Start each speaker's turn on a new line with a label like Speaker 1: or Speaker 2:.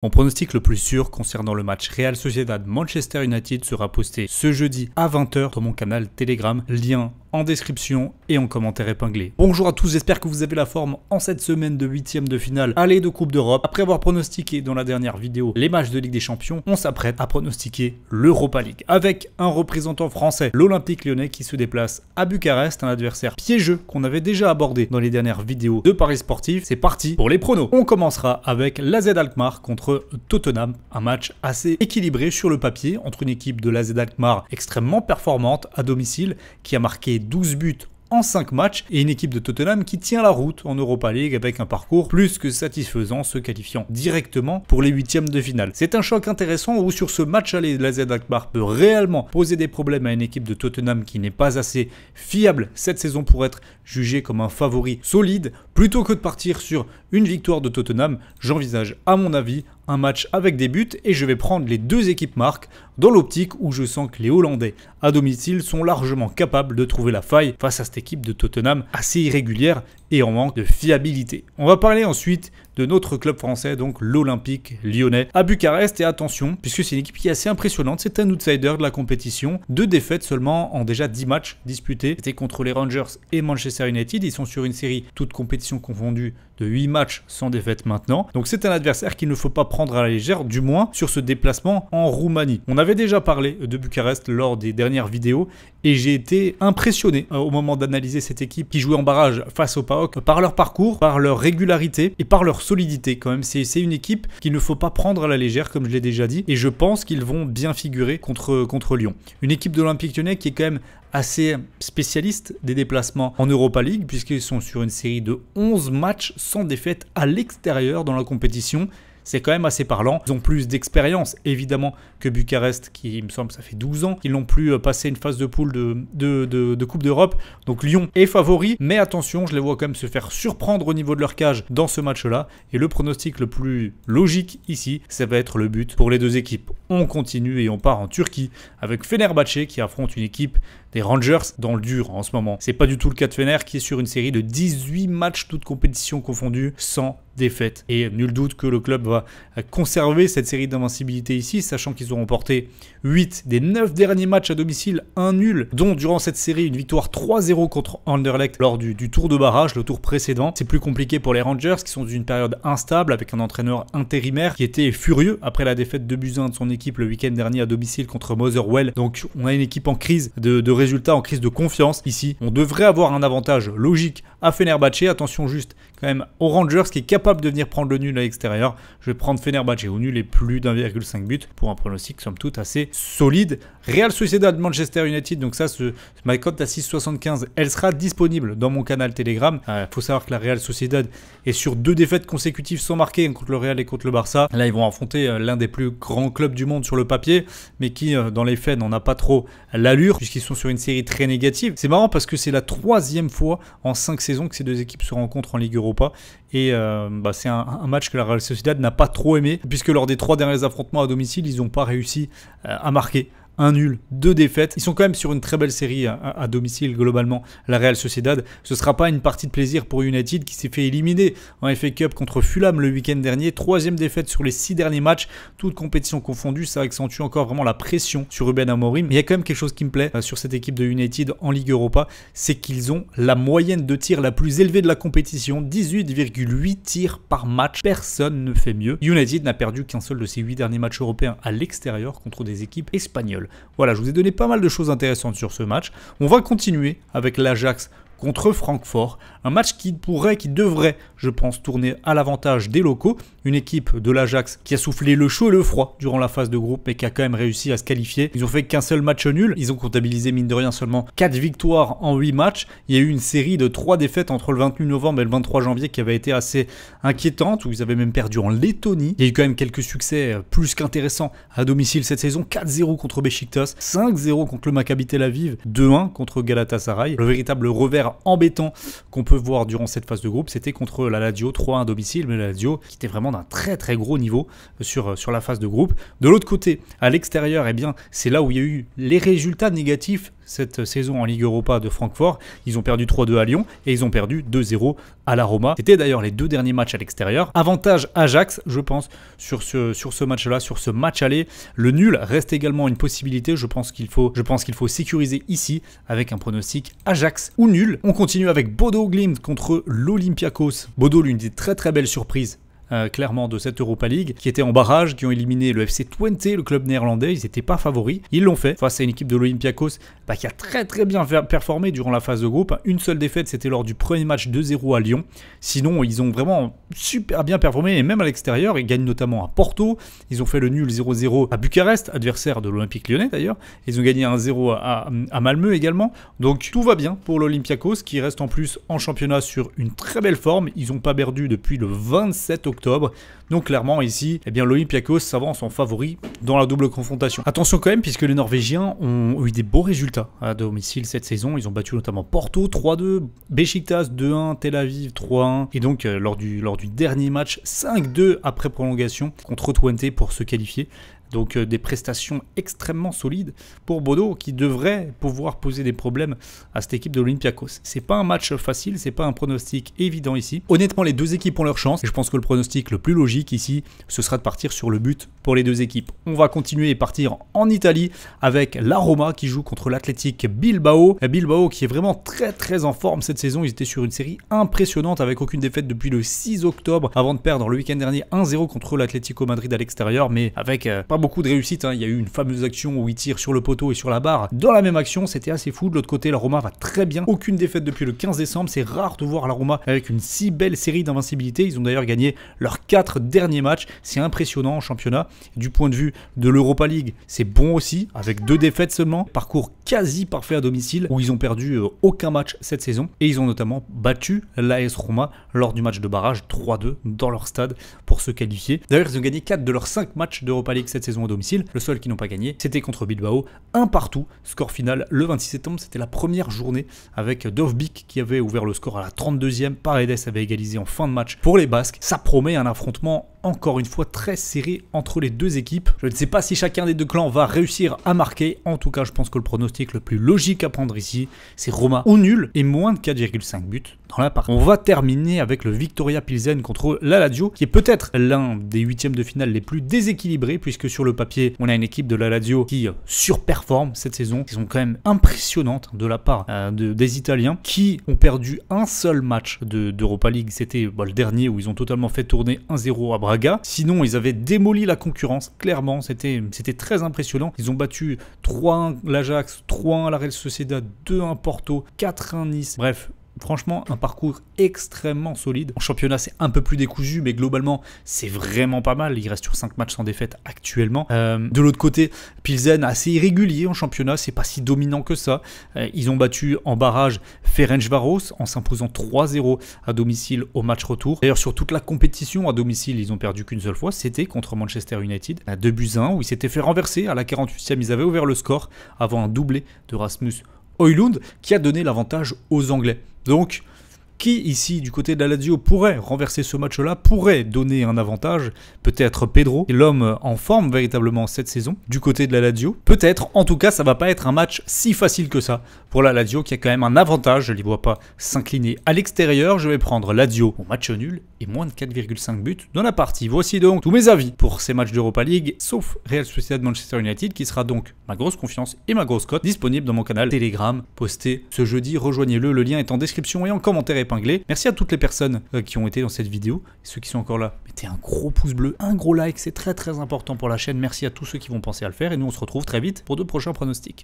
Speaker 1: Mon pronostic le plus sûr concernant le match Real Sociedad-Manchester United sera posté ce jeudi à 20 h dans mon canal Telegram, lien en description et en commentaire épinglé. Bonjour à tous, j'espère que vous avez la forme en cette semaine de 8e de finale aller de Coupe d'Europe. Après avoir pronostiqué dans la dernière vidéo les matchs de Ligue des Champions, on s'apprête à pronostiquer l'Europa League avec un représentant français, l'Olympique Lyonnais, qui se déplace à Bucarest, un adversaire piégeux qu'on avait déjà abordé dans les dernières vidéos de Paris Sportif. C'est parti pour les pronos. On commencera avec l'AZ Alkmaar contre Tottenham, un match assez équilibré sur le papier entre une équipe de l'AZ Alkmaar extrêmement performante à domicile qui a marqué 12 buts en 5 matchs et une équipe de Tottenham qui tient la route en Europa League avec un parcours plus que satisfaisant, se qualifiant directement pour les 8e de finale. C'est un choc intéressant où sur ce match aller, l'AZ Alkmaar peut réellement poser des problèmes à une équipe de Tottenham qui n'est pas assez fiable cette saison pour être jugée comme un favori solide. Plutôt que de partir sur une victoire de Tottenham, j'envisage à mon avis un match avec des buts et je vais prendre les deux équipes marques dans l'optique où je sens que les Hollandais à domicile sont largement capables de trouver la faille face à cette équipe de Tottenham assez irrégulière et en manque de fiabilité. On va parler ensuite de notre club français, donc l'Olympique Lyonnais à Bucarest, et attention, puisque c'est une équipe qui est assez impressionnante, c'est un outsider de la compétition, 2 défaites seulement en déjà 10 matchs disputés, c'était contre les Rangers et Manchester United, ils sont sur une série, toute compétition confondue, de 8 matchs sans défaite maintenant, donc c'est un adversaire qu'il ne faut pas prendre à la légère, du moins sur ce déplacement en Roumanie. On avait déjà parlé de Bucarest lors des dernières vidéos, et j'ai été impressionné au moment d'analyser cette équipe qui jouait en barrage face au PAOK par leur parcours, par leur régularité et par leur solidité quand même. C'est une équipe qu'il ne faut pas prendre à la légère comme je l'ai déjà dit et je pense qu'ils vont bien figurer contre Lyon. Une équipe de l'Olympique Lyonnais qui est quand même assez spécialiste des déplacements en Europa League puisqu'ils sont sur une série de 11 matchs sans défaite à l'extérieur dans la compétition. C'est quand même assez parlant. Ils ont plus d'expérience, évidemment, que Bucarest, qui, il me semble, ça fait 12 ans qu'ils n'ont plus passé une phase de poule de Coupe d'Europe. Donc Lyon est favori, mais attention, je les vois quand même se faire surprendre au niveau de leur cage dans ce match-là. Et le pronostic le plus logique ici, ça va être le but pour les deux équipes. On continue et on part en Turquie avec Fenerbahçe qui affronte une équipe des Rangers dans le dur en ce moment. C'est pas du tout le cas de Fener qui est sur une série de 18 matchs toutes compétitions confondues sans défaite. Et nul doute que le club va conserver cette série d'invincibilité ici, sachant qu'ils ont remporté 8 des 9 derniers matchs à domicile, un nul, dont durant cette série une victoire 3-0 contre Anderlecht lors du tour de barrage, le tour précédent. C'est plus compliqué pour les Rangers qui sont dans une période instable avec un entraîneur intérimaire qui était furieux après la défaite 2-1 de son équipe le week-end dernier à domicile contre Motherwell. Donc on a une équipe en crise de résultats, en crise de confiance ici. On devrait avoir un avantage logique à Fenerbahçe. Attention juste quand même aux Rangers qui est capable de venir prendre le nul à l'extérieur. Je vais prendre Fenerbahçe au nul et plus d'1,5 but pour un pronostic somme toute assez solide. Real Sociedad Manchester United, donc ça, ma cote à 6,75, elle sera disponible dans mon canal Telegram. Faut savoir que la Real Sociedad est sur 2 défaites consécutives sans marquer contre le Real et contre le Barça. Là, ils vont affronter l'un des plus grands clubs du monde sur le papier, mais qui, dans les faits, n'en a pas trop l'allure, puisqu'ils sont sur une série très négative. C'est marrant parce que c'est la 3e fois en 5 saisons que ces deux équipes se rencontrent en Ligue Europa. Et c'est un match que la Real Sociedad n'a pas trop aimé, puisque lors des 3 derniers affrontements à domicile, ils n'ont pas réussi à marquer. Un nul, 2 défaites. Ils sont quand même sur une très belle série à domicile globalement, la Real Sociedad. Ce ne sera pas une partie de plaisir pour United qui s'est fait éliminer en FA Cup contre Fulham le week-end dernier. 3e défaite sur les 6 derniers matchs, toutes compétitions confondues. Ça accentue encore vraiment la pression sur Ruben Amorim. Mais il y a quand même quelque chose qui me plaît sur cette équipe de United en Ligue Europa, c'est qu'ils ont la moyenne de tirs la plus élevée de la compétition, 18,8 tirs par match. Personne ne fait mieux. United n'a perdu qu'un seul de ses 8 derniers matchs européens à l'extérieur contre des équipes espagnoles. Voilà, je vous ai donné pas mal de choses intéressantes sur ce match. On va continuer avec l'Ajax contre Francfort, un match qui devrait, je pense, tourner à l'avantage des locaux. Une équipe de l'Ajax qui a soufflé le chaud et le froid durant la phase de groupe mais qui a quand même réussi à se qualifier. Ils ont fait qu'un seul match nul, ils ont comptabilisé mine de rien seulement 4 victoires en 8 matchs. Il y a eu une série de 3 défaites entre le 28 novembre et le 23 janvier qui avait été assez inquiétante, où ils avaient même perdu en Lettonie. Il y a eu quand même quelques succès plus qu'intéressants à domicile cette saison, 4-0 contre Beşiktaş, 5-0 contre le Maccabi Tel Aviv, 2-1 contre Galatasaray. Le véritable revers adversaire embêtant qu'on peut voir durant cette phase de groupe, c'était contre la Lazio, 3-1 à domicile, mais la Lazio qui était vraiment d'un très très gros niveau sur la phase de groupe. De l'autre côté, à l'extérieur, eh bien, c'est là où il y a eu les résultats négatifs cette saison en Ligue Europa de Francfort. Ils ont perdu 3-2 à Lyon et ils ont perdu 2-0 à la Roma. C'était d'ailleurs les 2 derniers matchs à l'extérieur. Avantage Ajax, je pense, sur ce match-là, sur ce match aller. Le nul reste également une possibilité. Je pense qu'il faut sécuriser ici avec un pronostic Ajax ou nul. On continue avec Bodo Glimt contre l'Olympiakos. Bodo, l'une des très très belles surprises clairement de cette Europa League, qui était en barrage, qui ont éliminé le FC Twente, le club néerlandais. Ils n'étaient pas favoris. Ils l'ont fait face à une équipe de l'Olympiakos qui a très très bien performé durant la phase de groupe. Une seule défaite, c'était lors du premier match 2-0 à Lyon. Sinon, ils ont vraiment super bien performé, et même à l'extérieur, ils gagnent notamment à Porto. Ils ont fait le nul 0-0 à Bucarest, adversaire de l'Olympique Lyonnais d'ailleurs. Ils ont gagné 1-0 à Malmö également. Donc tout va bien pour l'Olympiakos, qui reste en plus en championnat sur une très belle forme. Ils n'ont pas perdu depuis le 27 octobre. Donc clairement ici, eh bien l'Olympiakos s'avance en favori dans la double confrontation. Attention quand même, puisque les Norvégiens ont eu des beaux résultats à domicile cette saison. Ils ont battu notamment Porto 3-2, Beşiktaş 2-1, Tel Aviv 3-1, et donc lors du dernier match 5-2 après prolongation contre Twente pour se qualifier. Donc des prestations extrêmement solides pour Bodo, qui devrait pouvoir poser des problèmes à cette équipe de l'Olympiakos. C'est pas un match facile, c'est pas un pronostic évident ici. Honnêtement, les deux équipes ont leur chance, et je pense que le pronostic le plus logique ici, ce sera de partir sur le but pour les deux équipes. On va continuer et partir en Italie avec la Roma qui joue contre l'Athletic Bilbao. Bilbao qui est vraiment très très en forme cette saison. Ils étaient sur une série impressionnante avec aucune défaite depuis le 6 octobre avant de perdre le week-end dernier 1-0 contre l'Atlético Madrid à l'extérieur, mais avec pas beaucoup de réussite. Il y a eu une fameuse action où il tire sur le poteau et sur la barre. Dans la même action, c'était assez fou. De l'autre côté, la Roma va très bien. Aucune défaite depuis le 15 décembre. C'est rare de voir la Roma avec une si belle série d'invincibilité. Ils ont d'ailleurs gagné leurs 4 derniers matchs. C'est impressionnant en championnat. Du point de vue de l'Europa League, c'est bon aussi, avec 2 défaites seulement. Parcours quasi parfait à domicile, où ils ont perdu aucun match cette saison. Et ils ont notamment battu l'AS Roma lors du match de barrage 3-2 dans leur stade pour se qualifier. D'ailleurs, ils ont gagné 4 de leurs 5 matchs d'Europa League cette saison à domicile. Le seul qui n'ont pas gagné, c'était contre Bilbao, 1 partout. Score final le 26 septembre, c'était la première journée avec Dovbyk qui avait ouvert le score à la 32e. Paredes avait égalisé en fin de match pour les Basques. Ça promet un affrontement encore une fois très serré entre les deux équipes. Je ne sais pas si chacun des deux clans va réussir à marquer. En tout cas, je pense que le pronostic le plus logique à prendre ici, c'est Roma au nul et moins de 4,5 buts dans la partie. On va terminer avec le Viktoria Pilsen contre la Lazio, qui est peut-être l'un des huitièmes de finale les plus déséquilibrés, puisque sur le papier, on a une équipe de la Lazio qui surperforme cette saison, qui sont quand même impressionnantes de la part des Italiens, qui ont perdu un seul match d'Europa League. C'était le dernier où ils ont totalement fait tourner 1-0 à Braga. Sinon, ils avaient démoli la concurrence, clairement, c'était très impressionnant. Ils ont battu 3-1 l'Ajax, 3-1 la Real Sociedad, 2-1 Porto, 4-1 Nice. Bref, franchement, un parcours extrêmement solide. En championnat, c'est un peu plus décousu, mais globalement, c'est vraiment pas mal. Il reste sur 5 matchs sans défaite actuellement. De l'autre côté, Pilsen, assez irrégulier en championnat, c'est pas si dominant que ça. Ils ont battu en barrage Ferencváros en s'imposant 3-0 à domicile au match retour. D'ailleurs, sur toute la compétition à domicile, ils ont perdu qu'une seule fois. C'était contre Manchester United, à 2-1, où ils s'étaient fait renverser. À la 48e, ils avaient ouvert le score avant un doublé de Rasmus Højlund qui a donné l'avantage aux Anglais. Donc, qui ici, du côté de la Lazio, pourrait renverser ce match-là, pourrait donner un avantage? Peut-être Pedro, l'homme en forme véritablement cette saison, du côté de la Lazio. Peut-être, en tout cas, ça va pas être un match si facile que ça pour la Lazio, qui a quand même un avantage. Je ne les vois pas s'incliner à l'extérieur. Je vais prendre Lazio au match nul et moins de 4,5 buts dans la partie. Voici donc tous mes avis pour ces matchs d'Europa League, sauf Real Sociedad Manchester United, qui sera donc ma grosse confiance et ma grosse cote, disponible dans mon canal Telegram, posté ce jeudi. Rejoignez-le, le lien est en description et en commentaire épinglé. Merci à toutes les personnes qui ont été dans cette vidéo. Et ceux qui sont encore là, mettez un gros pouce bleu, un gros like, c'est très très important pour la chaîne. Merci à tous ceux qui vont penser à le faire et nous on se retrouve très vite pour de prochains pronostics.